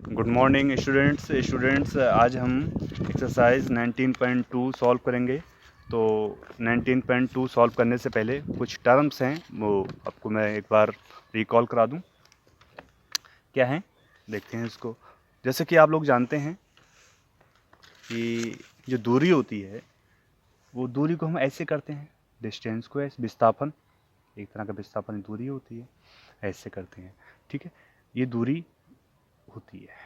Good morning students आज हम exercise 19.2 solve करेंगे। तो 19.2 सॉल्व करने से पहले कुछ टर्म्स हैं, वो आपको मैं एक बार रिकॉल करा दूं। क्या है देखते हैं इसको। जैसे कि आप लोग जानते हैं कि जो दूरी होती है वो दूरी को हम ऐसे करते हैं, डिस्टेंस को ऐसे, विस्थापन, एक तरह का विस्थापन दूरी होती है, ऐसे करते हैं। ठीक है, ये दूरी होती है।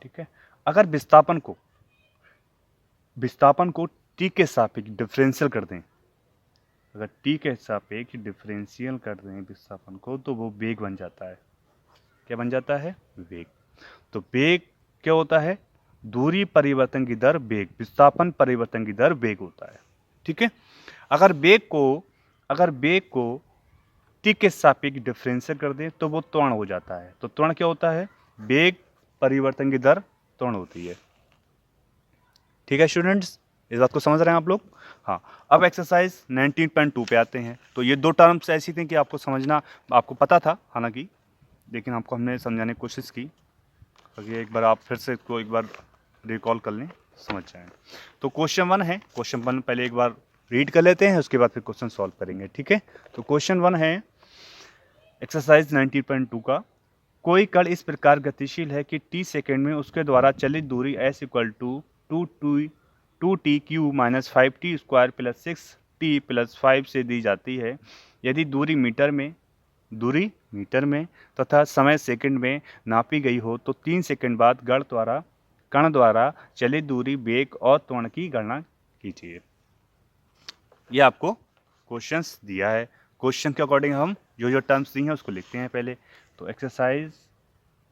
ठीक है, अगर विस्थापन को टी के सापेक्ष डिफरेंशियल कर दें, अगर टी के सापेक्ष डिफरेंशियल कर दें विस्थापन को, तो वो वेग बन जाता है। क्या बन जाता है? वेग। तो वेग क्या होता है? दूरी परिवर्तन की दर वेग, विस्थापन परिवर्तन की दर वेग होता है। ठीक है, अगर वेग को टी के सापेक्ष डिफरेंशियल कर दें तो वो त्वरण हो जाता है। तो त्वरण क्या होता है? वेग परिवर्तन की दर त्वरण होती है। ठीक है स्टूडेंट्स, इस बात को समझ रहे हैं आप लोग? हाँ, अब एक्सरसाइज 19.2 पे आते हैं। तो ये दो टर्म्स ऐसी थी कि आपको समझना, आपको पता था हालांकि, लेकिन आपको हमने समझाने की कोशिश की ताकि एक बार आप फिर से इसको एक बार रिकॉल कर लें, समझ जाएं। तो क्वेश्चन 1 है, क्वेश्चन 1 पहले एक बार रीड कर लेते हैं, उसके बाद फिर क्वेश्चन सॉल्व करेंगे। ठीक है, तो क्वेश्चन 1 है एक्सरसाइज 19.2 का। कोई कण इस प्रकार गतिशील है कि t सेकेंड में उसके द्वारा चलित दूरी s equal to 2t³ minus 5t square plus 6t plus 5 से दी जाती है। यदि दूरी मीटर में तथा समय सेकंड में नापी गई हो तो 3 सेकंड बाद कण द्वारा चलित दूरी, वेग और त्वरण की गणना कीजिए। ये आपको क्वेश्चंस दिया है। क्वेश्चन के अकॉर्डिंग हम जो टर्म्स दी हैं उसको लिखते हैं पहले। तो एक्सरसाइज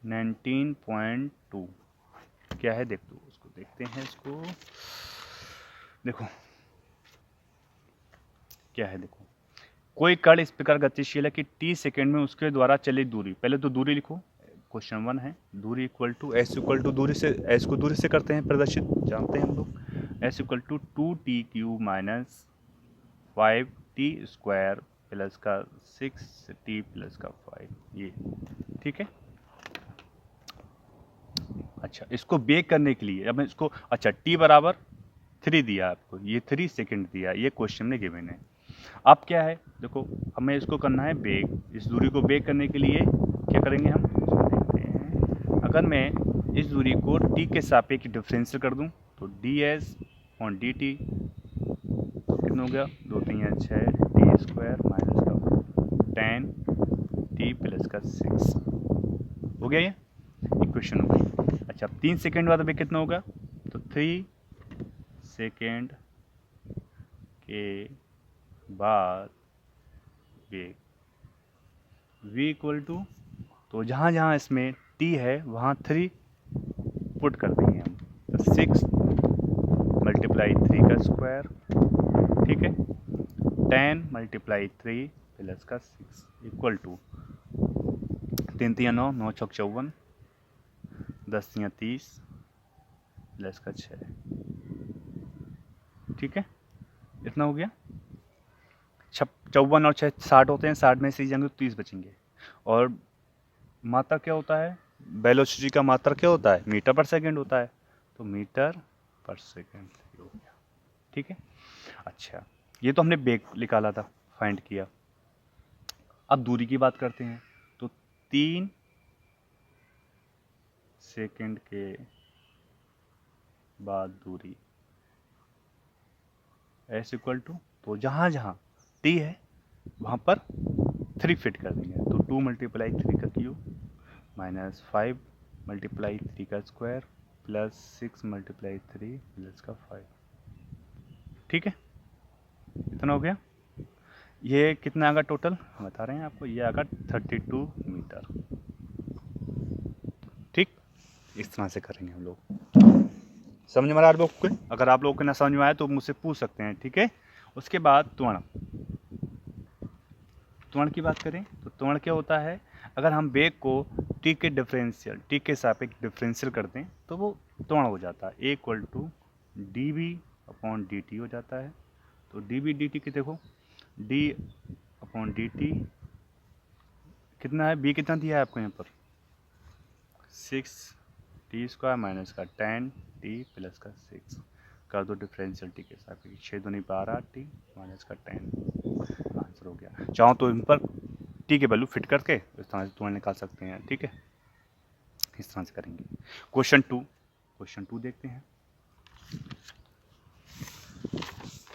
19.2 क्या है देख लो, उसको देखते हैं। इसको देखो क्या है, देखो कोई कण इस प्रकार गतिशील है कि t सेकेंड में उसके द्वारा चलित दूरी, पहले तो दूरी लिखो। क्वेश्चन 1 है, दूरी equal to s equal to दूरी से, s को दूरी से करते हैं प्रदर्शित, जानते हैं हम लोग। s equal to 2t³ minus 5t square plus का 6t प्लस का 5, ये ठीक है। अच्छा, इसको बेक करने के लिए अब इसको, अच्छा t बराबर 3 दिया आपको, ये 3 सेकेंड दिया, ये क्वेश्चन में गिवन है। अब क्या है, देखो हमें इसको करना है बेक। इस दूरी को बेक करने के लिए क्या करेंगे हम, इसको देखते हैं। अगर मैं इस दूरी को t के सापेक्ष डिफरेंशियल कर दूं तो ds ऑन dt कितना हो गया, 2 3 6 t स्क्वायर माइनस का 10 t प्लस का 6 हो गया, ये इक्वेशन हो गई। अच्छा, अब 3 सेकेंड बाद अभी कितना होगा, तो 3 सेकेंड के बाद वेग v इक्वल टू, तो जहाँ जहाँ इसमें t है वहाँ 3 पुट कर देंगे हम, तो 6 मल्टीप्लाई 3 का स्क्वायर, ठीक है, 10 मल्टीप्लाई 3 प्लस का 6 इक्वल टू 3 3 9, 9 6 54, 10 3 30 प्लस का 6, ठीक है, इतना हो गया। 54 और 6 60 होते हैं, 60 में से ही जाएंगे तो 30 बचेंगे। और मात्रा क्या होता है, वेलोसिटी का मात्रा क्या होता है, मीटर पर सेकंड होता है, तो मीटर पर सेकंड हो गया। ठीक है, अच्छा ये तो हमने वेग निकाला था, फाइंड किया। अब दूरी की बात करते हैं। तो 3 सेकंड के बाद दूरी s इक्वल टू, तो जहाँ जहाँ t है वहाँ पर 3 फिट कर देंगे, तो 2 मल्टीप्लाई 3 का क्यूब माइनस 5 मल्टीप्लाई 3 का स्क्वायर प्लस 6 मल्टीप्लाई 3 प्लस का 5, ठीक है, इतना हो गया। ये कितना आगा टोटल बता रहे हैं आपको, ये आगा 32 मीटर। ठीक, इस तरह से करेंगे हम लोग। समझ में आ रहा है आप लोग को? अगर आप लोगों को ना समझ में आए तो मुझसे पूछ सकते हैं, ठीक है। उसके बाद त्वरण की बात करें तो त्वरण क्या होता है, अगर हम वेग को t के सापेक्ष डिफरेंशियल कर दें तो वो त्वरण हो जाता है, a equal to dv upon dt हो जाता है। तो dv dt की देखो, d अपॉन dt कितना है, b कितना दिया है आपको यहाँ पर, 6t² माइनस का 10t प्लस का 6 कर दो डिफरेंशियल टी के सापेक्ष, 6 दूनी 12t माइनस का 10 आंसर हो गया। चाहो तो इन पर टी के वैल्यू फिट करके इस तरह से तुम्हें निकाल सकते हैं, ठीक है, इस तरह से करेंगे। क्वेश्चन टू देखते हैं।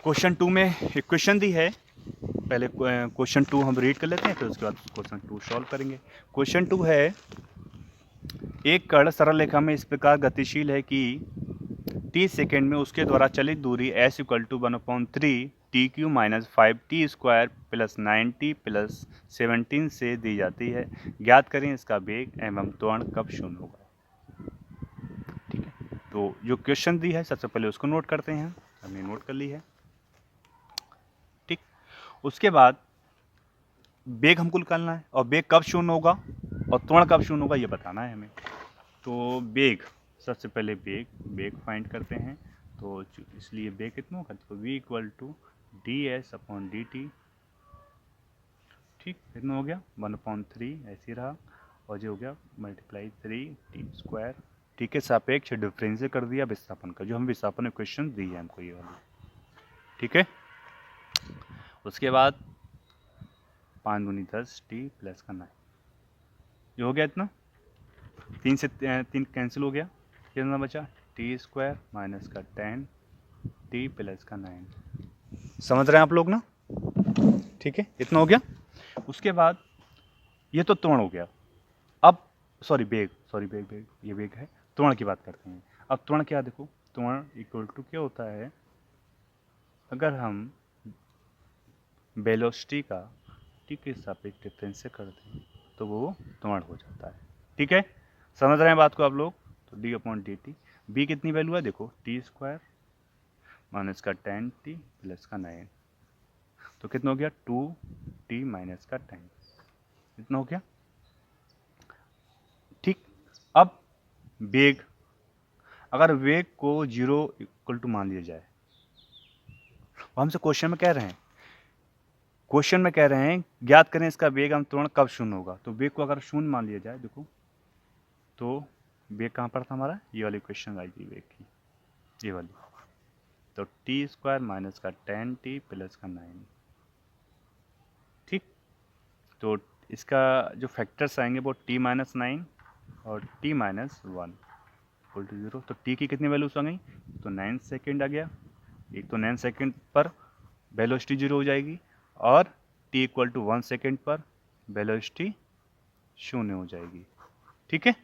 क्वेश्चन टू में इक्वेशन दी है, पहले क्वेश्चन टू हम रीड कर लेते हैं, फिर उसके बाद क्वेश्चन टू सॉल्व करेंगे। क्वेश्चन टू है, एक कण सरल रेखा में इस प्रकार गतिशील है कि t सेकेंड में उसके द्वारा चलित दूरी s equal to 1/3 t³ minus 5t² plus 9t plus 17 से दी जाती है। ज्ञात करें इसका वेग एवं त्वरण कब शून्य होगा। ठीक है, तो जो क्वेश्चन दी है सबसे पहले उसको नोट करते हैं, हमने नोट कर ली है। ठीक, उसके बाद वेग हमको निकालना है और वेग कब शून्य होगा और त्वरण कब शून्य होगा ये बताना है हमें। तो वेग, सबसे पहले वेग फाइंड करते हैं, तो इसलिए वेग कितना होगा, तो v इक्वल टू ds/dt। ठीक, कितना हो गया 1/3 ऐसे रहा, और जो हो गया मल्टीप्लाई 3t²। ठीक है, सापेक्ष डिफरेंशियल कर दिया विस्थापन का, जो हम विस्थापन इक्वेशन दी है हमको ये वाली। ठीक है, उसके बाद 5 दूनी 10t प्लस का 9, ये हो गया इतना, 3 से 3 कैंसिल हो गया, कितना बचा t² माइनस का 10t प्लस का 9। समझ रहे हैं आप लोग ना। ठीक है, इतना हो गया। उसके बाद ये तो त्वरण हो गया। अब वेग ये वेग है, त्वरण की बात करते हैं। अब त्वरण क्या, देखो त्वरण इक्वल टू क्या होता है, अगर हम वेलोसिटी का टी के सापेक्ष डिफरेंशियल कर दें तो वो त्वरण हो जाता है। ठीक है, समझ रहे हैं बात को आप लोग। तो d/dt, b कितनी वैल्यू है देखो, t² माइनस का 10t प्लस का 9, तो कितना हो गया 2t माइनस का 10, इतना हो गया। ठीक, अब वेग, अगर वेग को 0 इक्वल टू मान लिया जाए, वो हमसे क्वेश्चन में कह रहे हैं ज्ञात करें इसका वेग एवं त्वरण कब शून्य होगा। तो वेग को अगर शून्य मान लिया जाए, देखो तो वेग कहाँ पर था हमारा, ये वाली क्वेश्चन आएगी वेग की, ये वाली, तो t² माइनस का 10t प्लस का 9। ठीक, तो इसका जो फैक्टर्स आएंगे वो t-9 और t-1 इक्वल टू 0। तो t की कितनी वैल्यूज आ गई, तो 9 सेकेंड आ गया, एक तो 9 सेकेंड पर वेलोसिटी 0 हो जाएगी, और t इक्वल टू 1 सेकेंड पर वेलोसिटी 0 हो जाएगी। ठीक है,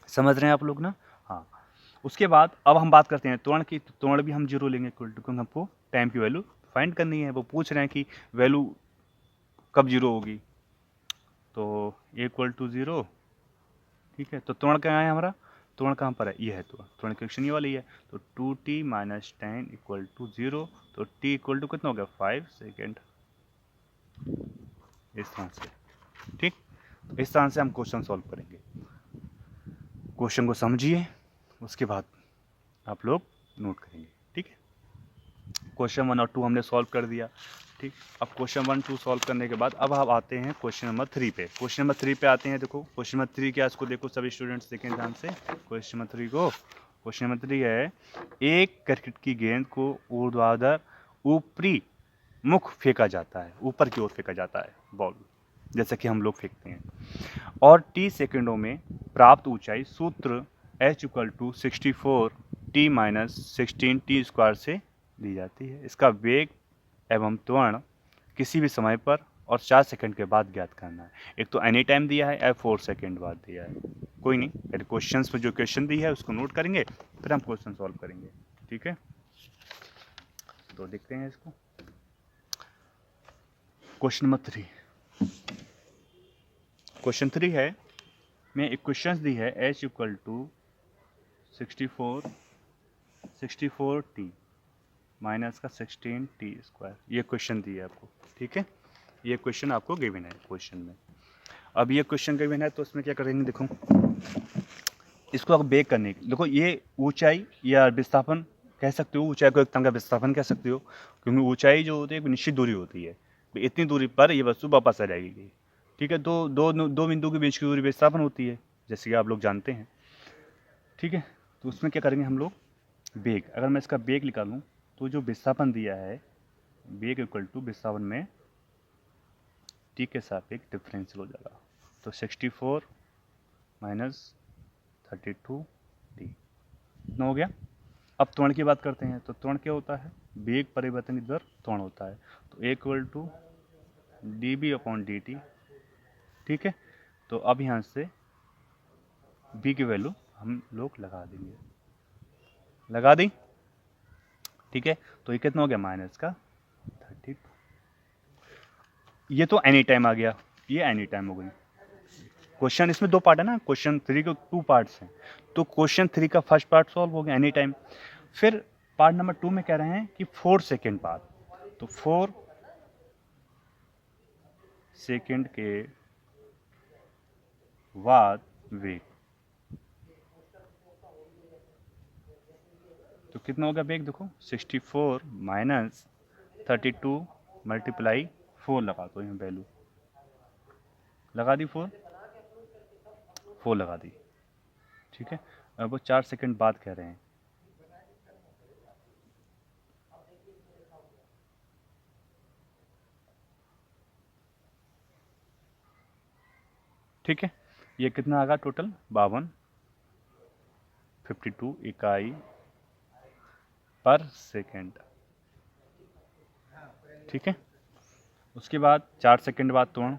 समझ रहे हैं आप लोग ना। हाँ, उसके बाद अब हम बात करते हैं त्वरण की। त्वरण भी हम 0 लेंगे इक्वल टू, क्योंकि हमको टाइम की वैल्यू फाइंड करनी है। वो पूछ रहे हैं कि वैल्यू कब 0 होगी, तो a इक्वल टू 0। ठीक है, तो त्वरण कहाँ है हमारा, त्वरण कहाँ पर है, ये है, तो त्वरण क्वेश्चन ये वाली है। तो 2t माइनस 10 इक्वल टू 0, तो t इक्वल टू कितना हो गया 5 सेकेंड, इस तरह से। ठीक, तो इस तरह से हम क्वेश्चन सॉल्व करेंगे। क्वेश्चन को समझिए, उसके बाद आप लोग नोट करेंगे। ठीक है, क्वेश्चन 1 और 2 हमने सॉल्व कर दिया। ठीक, अब क्वेश्चन 1 2 सॉल्व करने के बाद अब आप आते हैं क्वेश्चन नंबर 3 पे। क्वेश्चन नंबर 3 पे आते हैं। देखो क्वेश्चन नंबर 3 क्या है, इसको देखो सभी स्टूडेंट्स देखें ध्यान से क्वेश्चन नंबर 3 को। क्वेश्चन नंबर 3 है, एक क्रिकेट की गेंद को ऊर्ध्वाधर ऊपरी मुख फेंका जाता है, ऊपर की ओर फेंका जाता है बॉल, जैसा कि हम लोग फेंकते हैं, और t सेकेंडों में प्राप्त ऊंचाई सूत्र h equal to 64t minus 16t² से दी जाती है। इसका वेग एवं त्वरण किसी भी समय पर और 4 सेकंड के बाद ज्ञात करना है। एक तो एनी टाइम दिया है, 4 सेकंड बाद दिया है। कोई नहीं, पहले क्वेश्चन में जो क्वेश्चन दी है उसको नोट करेंगे, फिर हम क्वेश्चन सॉल्व करेंगे। ठीक है, तो देखते हैं इसको। क्वेश्चन नंबर 3, क्वेश्चन 3 है, में इक्वेशंस दी है h equal to 64t minus का 16t², ये क्वेश्चन दिया है आपको। ठीक है, ये क्वेश्चन आपको गिवन है क्वेश्चन में। अब ये क्वेश्चन गिवन है तो इसमें क्या करेंगे, देखो इसको आप बेक करने की, देखो ये ऊंचाई या विस्थापन कह सकते हो, ऊंचाई को एक तरह का विस्थापन कह सकते हो, क्योंकि ऊंचाई जो होती है एक निश्चित दूरी होती है, इतनी दूरी पर ये वस्तु वापस आ जाएगी। ठीक है, दो बिंदु के बीच की दूरी विस्थापन होती है। जैसे कि आप लोग जानते हैं, ठीक है। तो उसमें क्या करेंगे हम लोग, बेग, अगर मैं इसका बेग निकालूं तो जो विस्थापन दिया है बेग इक्वल टू विस्थापन में टी के सापेक्ष डिफरेंशियल हो जाएगा। तो 64 माइनस 32 टी इतना हो गया। अब त्वरण की बात करते हैं, तो त्वरण क्या होता है, वेग परिवर्तन की दर त्वरण होता है। तो A equal to D B upon D T, ठीक है। तो अब यहाँ से बी की वैल्यू हम लोग लगा देंगे, लगा दी, ठीक है। तो ये कितना हो गया, माइनस का 32। ये तो एनी टाइम आ गया, ये एनी टाइम हो गई। क्वेश्चन इसमें दो पार्ट है ना, क्वेश्चन 3 के 2 पार्ट्स हैं। तो क्वेश्चन 3 का फर्स्ट पार्ट सॉल्व हो गया एनी टाइम। फिर पार्ट नंबर 2 में कह रहे हैं कि 4 सेकेंड बाद, तो 4 सेकेंड के बाद वेग, तो कितना हो गया वेग, देखो 64 माइनस 32 मल्टीप्लाई 4 लगा दो, यहाँ वैल्यू लगा दी, 4 लगा दी, ठीक है। अब वो 4 सेकेंड बाद कह रहे हैं, ठीक है। ये कितना आ गया टोटल, 52 इकाई पर सेकेंड, ठीक है। उसके बाद 4 सेकेंड बाद त्वरण,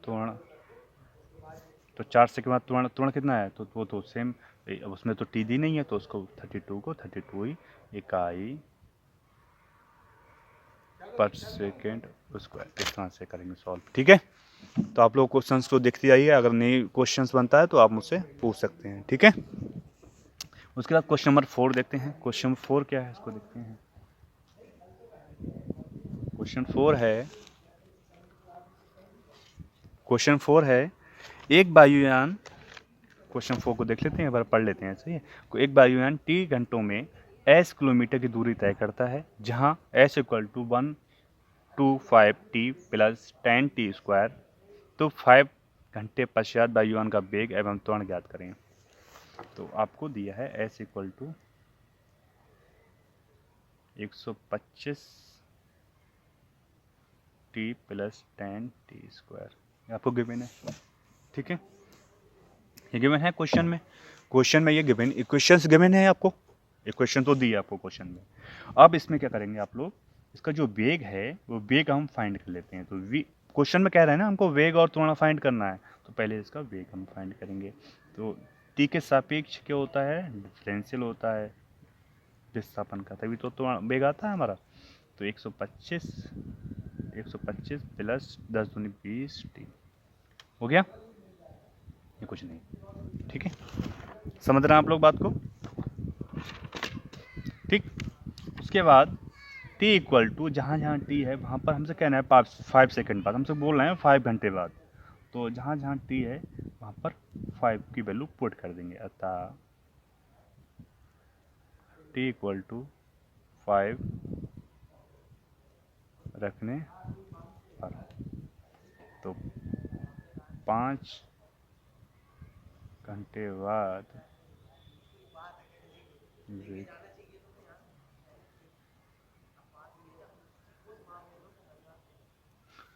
त्वरण तो 4 सेकेंड बाद त्वरण, त्वरण कितना है, तो वो तो सेम, अब उसमें तो टी दी नहीं है, तो उसको 32 को 32 ही इकाई पर सेकेंड स्क्वायर, इस तरह से करेंगे सॉल्व, ठीक है। तो आप लोग क्वेश्चंस को देखते आइए, अगर नई क्वेश्चंस बनता है तो आप मुझसे पूछ सकते हैं, ठीक है। उसके बाद क्वेश्चन नंबर 4 देखते हैं। क्वेश्चन 4 क्या है, इसको देखते हैं। क्वेश्चन 4 है, क्वेश्चन 4 है, एक वायुयान, क्वेश्चन 4 को देख लेते हैं, एक बार पढ़ लेते हैं, सही है। एक वायुयान टी घंटों में एस किलोमीटर की दूरी तय करता है, जहां S equal to 125 T plus 10 T square. तो 5 घंटे पश्चात वायुयान का वेग एवं त्वरण ज्ञात करें। तो आपको दिया है S equal to 125 T plus 10 T square आपको गिवन है, ठीक है। ये गिवन है क्वेश्चन में, क्वेश्चन में ये गिवन इक्वेशंस गिवन है आपको, इक्वेशन तो दी है आपको क्वेश्चन में। अब इसमें क्या करेंगे आप लोग, इसका जो वेग है वो वेग हम फाइंड कर लेते हैं। तो क्वेश्चन में कह रहे हैं ना हमको वेग और त्वरण फाइंड करना है, तो पहले इसका वेग हम फाइंड करेंगे। तो टी के सापेक्ष क्या होता है, डिफरेंशियल होता है विस्थापन का, तभी तो वेग आता है हमारा। तो 125 प्लस 10 दूनी 20 टी हो गया, ये कुछ नहीं, ठीक है। समझ रहे हैं आप लोग बात को, ठीक। उसके बाद टी इक्वल टू जहाँ जहाँ टी है वहाँ पर हमसे कहना है 5 सेकेंड बाद, हमसे बोल रहे हैं 5 घंटे बाद। तो जहाँ जहाँ टी है वहाँ पर 5 की वैल्यू पुट कर देंगे, अतः टी इक्वल टू 5 रखने पर, तो 5 घंटे बाद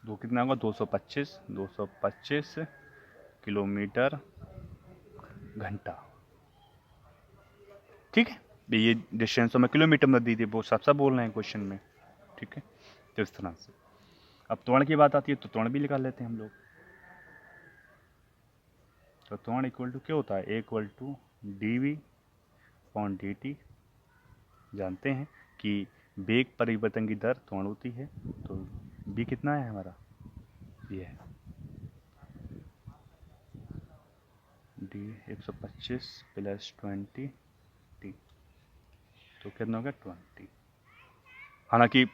दो कितना होगा, 225 किलोमीटर घंटा, ठीक है। ये डिस्टेंस तो मैं किलोमीटर में दी थी, वो सब बोल रहे हैं क्वेश्चन में, ठीक है। तो इस तरह से अब त्वरण की बात आती है, तो त्वरण भी निकाल लेते हैं हम लोग। तो त्वरण इक्वल टू क्या होता है, A equal to D V upon D T. जानते हैं कि वेग परिवर्तन की दर त्वरण होती है, तो बी कितना है हमारा, ये है डी 125 प्लस 20 टी, तो कितना हो गया 20। हालांकि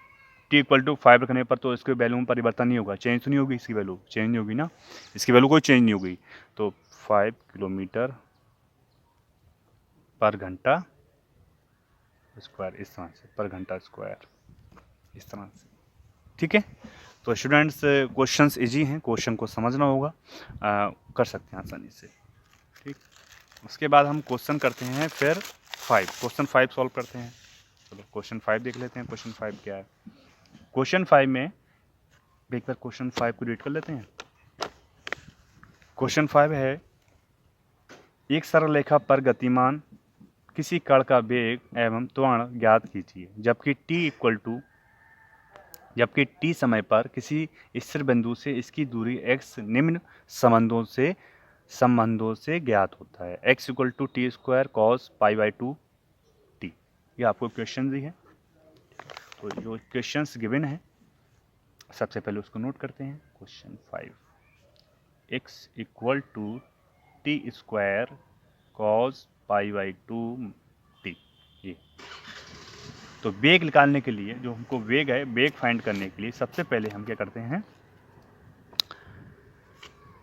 टी इक्वल टू 5 रखने पर तो इसके वैल्यू में परिवर्तन नहीं होगा, चेंज तो नहीं होगी, इसकी वैल्यू चेंज नहीं होगी ना, इसकी वैल्यू कोई चेंज नहीं होगी। तो 5 किलोमीटर पर घंटा स्क्वायर, इस तरह से पर घंटा स्क्वायर, इस तरह से, ठीक है। तो स्टूडेंट्स क्वेश्चंस इजी हैं, क्वेश्चन को समझना होगा, कर सकते हैं आसानी से। ठीक, उसके बाद हम क्वेश्चन करते हैं फिर 5, क्वेश्चन 5 सॉल्व करते हैं। चलो क्वेश्चन 5 देख लेते हैं। क्वेश्चन 5 क्या है? क्वेश्चन 5 में एक बार क्वेश्चन 5 को रीड कर लेते हैं। क्वेश्चन 5 है, एक सरल रेखा पर गतिमान किसी कण का वेग एवं त्वरण ज्ञात कीजिए जबकि t समय पर किसी स्थिर बिंदु से इसकी दूरी x निम्न संबंधों से ज्ञात होता है। x equal to T square cos pi by 2 T. ये आपको क्वेश्चन दी है। तो जो क्वेश्चंस गिवन है सबसे पहले उसको नोट करते हैं। Question 5, x equal to T square cos pi by 2 T. ये तो वेग निकालने के लिए, जो हमको वेग है, वेग फाइंड करने के लिए सबसे पहले हम क्या करते हैं,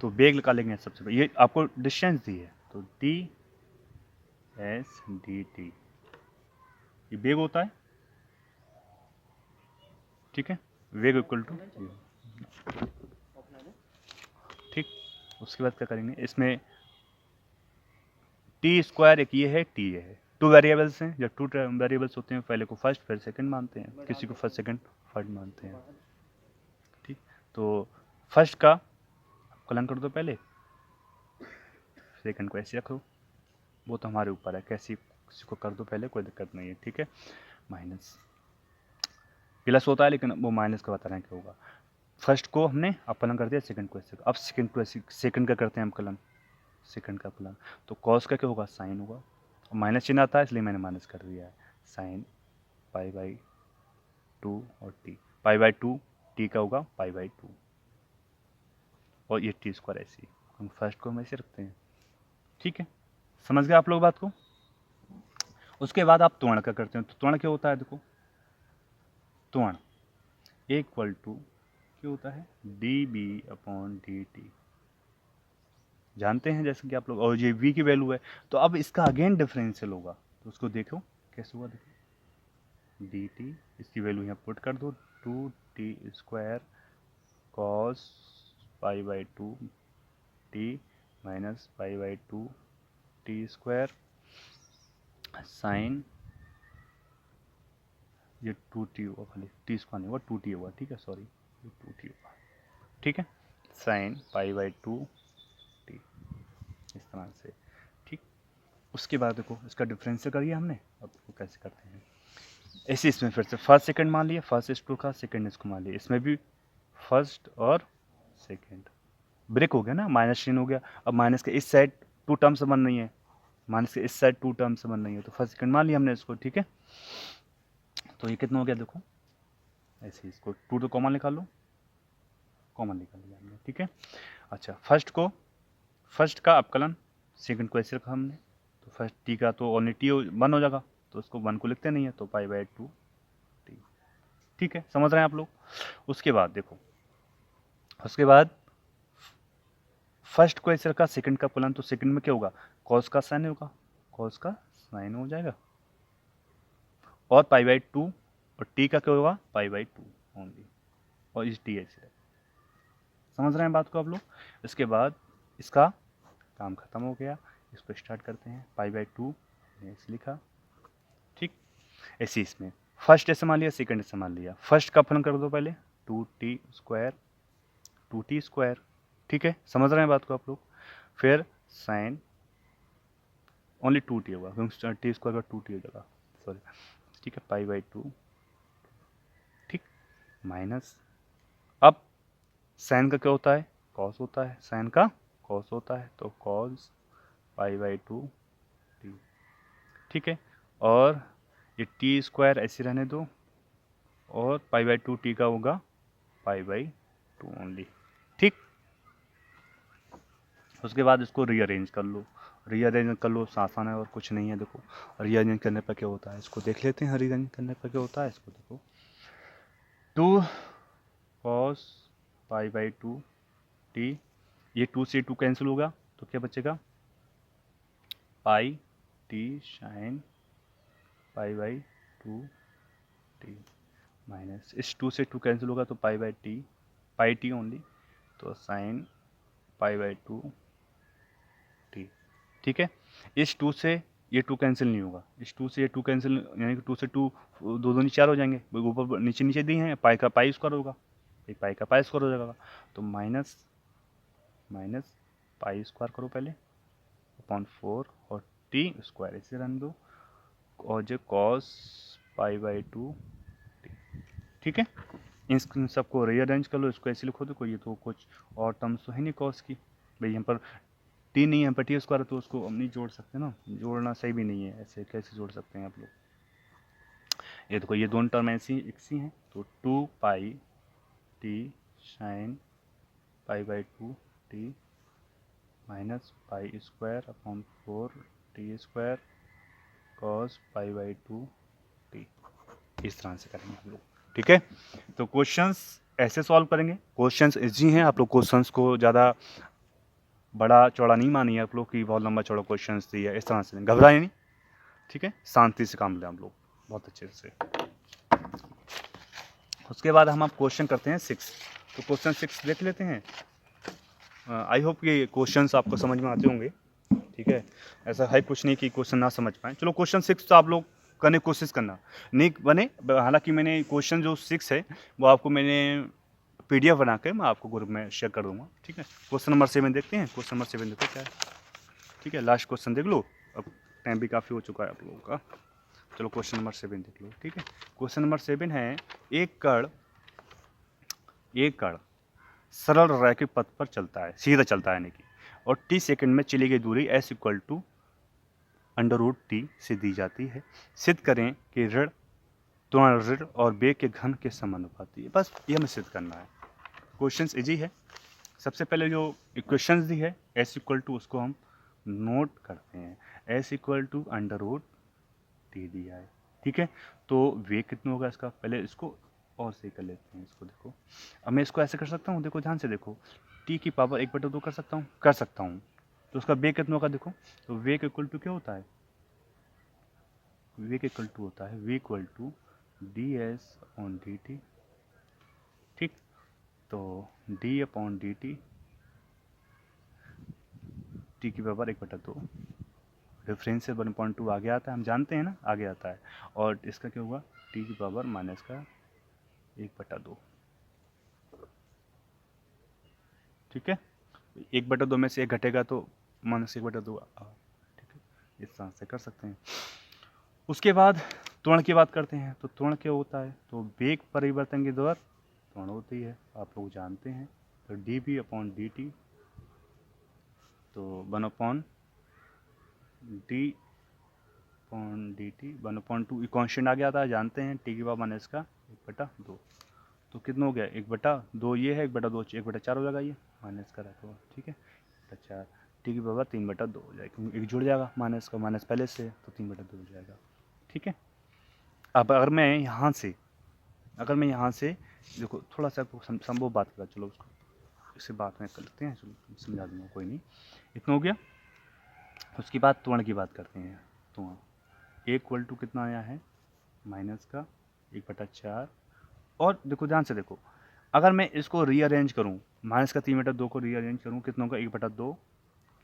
तो वेग निकालेंगे सबसे पहले। ये आपको डिस्टेंस दी है, तो डी एस डी टी ये वेग होता है। ठीक है, वेग इक्वल टू, ठीक। उसके बाद क्या करेंगे, इसमें टी स्क्वायर एक ये है, टी ये है। टू वेरिएबल्स हैं, जब टू वेरिएबल्स होते हैं पहले को फर्स्ट फिर सेकंड मानते हैं, किसी को फर्स्ट सेकंड थर्ड मानते हैं। ठीक, तो फर्स्ट का कलन कर दो पहले, सेकंड को ऐसे रखो, वो तो हमारे ऊपर है, कैसी किसी को कर दो पहले, कोई दिक्कत नहीं है। ठीक है, माइनस प्लस होता है लेकिन वो माइनस का बता रहे हैं क्या होगा। फर्स्ट को हमने अपलन कर दिया, सेकंड को ऐसे, अब सेकंड को ऐसे, सेकंड का करते हैं हम कलन, सेकंड का अपलन, तो कॉस का क्या होगा, साइन होगा। और माइनस चिन्ह आता है इसलिए मैंने माइनस कर दिया है, साइन पाई बाई 2 और टी, पाई बाई 2 टी का होगा पाई बाई 2, और ये टी स्क्वायर ऐसी, हम फर्स्ट को हम ऐसे रखते हैं। ठीक है, समझ गए आप लोग बात को। उसके बाद आप त्वरण का करते हैं, तो त्वरण क्या होता है, देखो त्वरण इक्वल टू क्या होता है, D B upon D T, जानते हैं जैसे कि आप लोग, और ये v की वैल्यू है, तो अब इसका अगेन डिफरेंशियल होगा, तो उसको देखो कैसे होगा, देखो डी टी, इसकी वैल्यू यहाँ पुट कर दो, 2t square cos pi by 2 T minus pi by 2 T square sine, ये 2t होगा, खाली टी स्क्वायर नहीं होगा, 2t होगा। ठीक है, सॉरी, ये 2t होगा। ठीक है, साइन पाई बाई 2 टी, इस तरह से। ठीक, उसके बाद देखो इसका डिफरेंशियल करिए हमने, अब देखो कैसे करते हैं। ऐसे इसमें फिर से फर्स्ट सेकंड मान लिया, फर्स्ट इसको का, सेकंड इसको मान लिया, इसमें भी फर्स्ट और सेकंड, ब्रेक हो गया ना, माइनस चिन्ह हो गया। अब माइनस के इस साइड टू टर्म से बन रही है, माइनस के इस साइड टू टर्म से बन रही है, तो फर्स्ट सेकंड मान लिया हमने इसको। ठीक है, तो ये कितना हो गया, देखो ऐसे इसको 2 तो कॉमन निकाल लो, कॉमन निकाल लिया हमने। ठीक है, अच्छा फर्स्ट का अपकलन, सेकंड को ऐसे रखा हमने, तो फर्स्ट टी का तो ओनली टी 1 हो जाएगा, तो उसको 1 को लिखते नहीं है, तो पाई बाई 2 टी। ठीक है, समझ रहे हैं आप लोग। उसके बाद देखो, उसके बाद फर्स्ट को ऐसे रखा, सेकंड का अपकलन, तो सेकंड में क्या होगा, कॉस का साइन होगा, कॉस का साइन हो जाएगा, और पाई बाई 2, और टी का क्या होगा, पाई बाई 2 ओनली, और इस टी ऐसे, समझ रहे हैं बात को आप लोग। इसके बाद इसका काम खत्म हो गया, इसको स्टार्ट करते हैं, पाई बाई 2 ऐसे लिखा। ठीक, ऐसे इसमें फर्स्ट ऐसे मान लिया, सेकंड ऐसे मान लिया, फर्स्ट का अपलन कर दो पहले, 2t स्क्वायर 2t स्क्वायर। ठीक है, समझ रहे हैं बात को आप लोग। फिर साइन ओनली 2t होगा, क्योंकि टी स्क्वायर का 2t हो जाएगा, सॉरी। ठीक है, पाई बाई 2। ठीक, माइनस, अब साइन का क्या होता है, कॉस होता है, साइन का कॉस होता है, तो कॉस पाई बाई 2 टी। ठीक है, और ये टी स्क्वायर ऐसे रहने दो, और पाई बाई 2 टी का होगा पाई बाई 2 ओनली। ठीक, उसके बाद इसको रीअरेंज कर लो, रीअरेंज कर लो, आसान है और कुछ नहीं है। देखो रीअरेंज करने पर क्या होता है, इसको देख लेते हैं, रीअरेंज करने पर क्या होता है, इसको देखो, 2 कॉस पाई बाई 2 टी, ये 2 से 2 कैंसिल होगा, तो क्या बचेगा, pi T sine pi by 2 T, minus इस 2 से 2 कैंसिल होगा तो pi by T, pi T only, so sine pi by 2 T. ठीक है, इस 2 से ये 2 कैंसिल नहीं होगा, इस 2 से ये 2 कैंसिल, यानी कि 2 से 2 दो दूनी 4 हो जाएंगे, ऊपर नीचे नीचे दिए हैं, पाई का पाई स्क्वायर होगा, एक पाई का पाई स्क्वायर हो जाएगा, तो माइनस माइनस पाई स्क्वायर करो पहले अपॉन 4 और टी स्क्वायर इसे रन दो, और जो कॉस पाई बाई 2 टी। ठीक है, इन सबको रीअरेंज कर लो, इसको ऐसे लिखो, देखो ये तो कुछ और टर्म्स तो है नहीं कॉस की, भाई यहाँ पर टी नहीं है, पर टी स्क्वायर तो उसको हम नहीं जोड़ सकते ना, जोड़ना सही भी नहीं है, ऐसे कैसे जोड़ सकते हैं आप लोग। ये देखो ये दोनों टर्म ऐसी इक्सी हैं, तो 2 pi T sine pi by 2 T minus pi square upon 4 T square cos pi by 2 T, इस तरह से करेंगे हम लोग। ठीक है, तो क्वेश्चंस ऐसे सॉल्व करेंगे, क्वेश्चंस इजी हैं, आप लोग क्वेश्चंस को ज़्यादा बड़ा चौड़ा नहीं मानिए आप लोग कि बहुत लंबा चौड़ा क्वेश्चंस दिया है, इस तरह से घबराए नहीं। ठीक है, शांति से काम लें आप लोग बहुत अच्छे से। उसके बाद हम आप क्वेश्चन करते हैं 6, तो क्वेश्चन 6 देख लेते हैं। आई होप ये क्वेश्चंस आपको समझ में आते होंगे। ठीक है, ऐसा है कुछ नहीं कि क्वेश्चन ना समझ पाएँ। चलो क्वेश्चन 6 तो आप लोग करने की कोशिश करना, नहीं बने, हालांकि मैंने क्वेश्चन जो 6 है वो आपको मैंने PDF बना के मैं आपको ग्रुप में शेयर कर दूंगा। ठीक है, क्वेश्चन नंबर 7 देखते हैं, क्वेश्चन नंबर 7 देखो क्या है। ठीक है, लास्ट क्वेश्चन देख लो, अब टाइम भी काफ़ी हो चुका है आप लोगों का। चलो क्वेश्चन नंबर 7 देख लो। ठीक है, क्वेश्चन नंबर 7 है, एक कण सरल रैखिक पथ पर चलता है, सीधा चलता है यानी कि, और t सेकंड में चली गई दूरी s इक्वल टू √t से दी जाती है। सिद्ध करें कि ऋण त्वरण ऋण और वेग के घन के समानुपाती है। बस ये हमें सिद्ध करना है, क्वेश्चंस इजी है। सबसे पहले जो इक्वेशंस दी है s इक्वल टू, उसको हम नोट करते हैं, s इक्वल टू √t दिया है। ठीक है, तो वेग कितना होगा इसका, पहले इसको और सही कर लेते हैं इसको। देखो अब मैं इसको ऐसे कर सकता हूँ, देखो ध्यान से देखो, t की पावर 1/2 कर सकता हूँ, तो उसका वेग कितना होगा, देखो तो वेग इक्वल टू क्या होता है, वेग इक्वल टू होता है v इक्वल टू ds/dt। ठीक, तो d/dt t की पावर 1/2, रेफरेंस से 1.2 आगे आता है, हम जानते हैं ना आगे आता है, और इसका क्या होगा t की पावर माइनस का 1/2। ठीक है, 1/2 में से एक घटेगा तो -1/2। ठीक है, इस तरह से कर सकते हैं। उसके बाद त्वरण की बात करते हैं, तो त्वरण क्या होता है, तो वेग परिवर्तन की दर त्वरण होती है, आप लोग जानते हैं, तो dv/dt, तो 1/d/dt 1/2 कॉन्स्टेंट आ गया था, जानते हैं, t की पावर माइनस का 1/2, तो कितना हो गया 1/2, ये है 1/2, 1/4 हो जाएगा, ये माइनस का रहता हुआ। ठीक है, 4 टी की पावर 3/2 हो जाएगा, क्योंकि एक जुड़ जाएगा माइनस का, माइनस पहले से, तो 3/2 हो जाएगा। ठीक है, अब अगर मैं यहाँ से देखो थोड़ा सा संभव बात करा, चलो उसको इसे बात में कर लेते हैं, चलो समझा दूंगा, कोई नहीं, इतना हो गया। उसके बाद त्वरण की बात करते हैं, त्वरण ए इक्वल टू कितना आया है, माइनस का 1/4, और देखो ध्यान से देखो, अगर मैं इसको रीअरेंज करूँ, माइनस का 3/2 को रीअरेंज करूँ, कितना होगा 1/2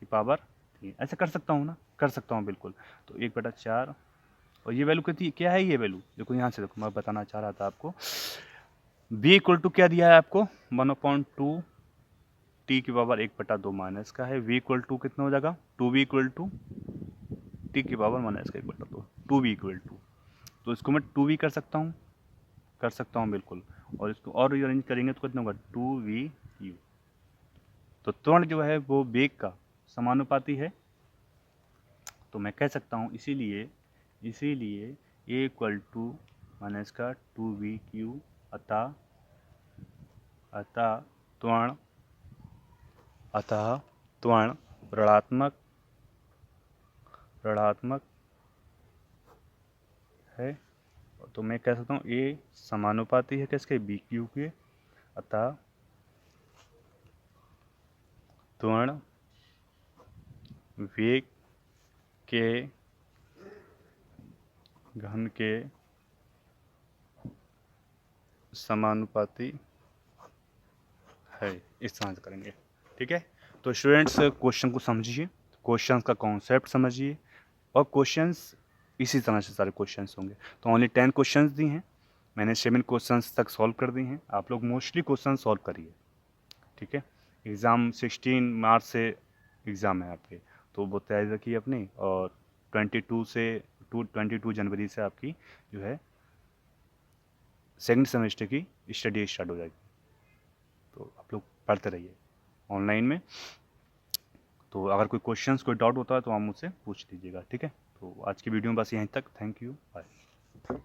की पावर 3, ऐसे कर सकता हूँ ना, कर सकता हूँ बिल्कुल, तो 1/4, और ये वैल्यू कितनी क्या है, ये वैल्यू देखो यहाँ से देखो, मैं बताना चाह रहा था आपको, v इक्वल टू क्या दिया है आपको 1/2 t की पावर 1/2 माइनस का है, v इक्वल टू कितना हो जाएगा 2v इक्वल टू t की पावर माइनस का 1/2, 2v इक्वल टू, तो इसको मैं 2v कर सकता हूँ बिल्कुल, और इसको और रीअरेंज करेंगे तो कितना होगा 2vu, तो त्वरण जो है वो वेग का समानुपाती है, तो मैं कह सकता हूँ इसीलिए a इक्वल टू माइनस का 2vq, अतः त्वरण ऋणात्मक है, तो मैं कह सकता हूँ a समानुपाती है किसके, bq के, अतः त्वरण वेग के घन के समानुपाती है, इस तरह से करेंगे। ठीक है, तो स्टूडेंट्स क्वेश्चन को समझिए, क्वेश्चन का कॉन्सेप्ट समझिए, और क्वेश्चंस इसी तरह से सारे क्वेश्चंस होंगे। तो ओनली 10 क्वेश्चंस दी हैं, मैंने 7 क्वेश्चंस तक सॉल्व कर दिए हैं। आप लोग मोस्टली क्वेश्चन सॉल्व करिए। ठीक है, एग्ज़ाम 16 मार्च से एग्ज़ाम है आपके, तो वो तैयारी रखिए अपनी, और 22 जनवरी से आपकी जो है सेकंड सेमेस्टर की स्टडी स्टार्ट हो जाएगी। तो आप लोग पढ़ते रहिए ऑनलाइन में। तो अगर कोई क्वेश्चंस, कोई डाउट होता है तो आप मुझसे पूछ लीजिएगा। ठीक है, तो आज की वीडियो में बस यहीं तक। Thank you, bye.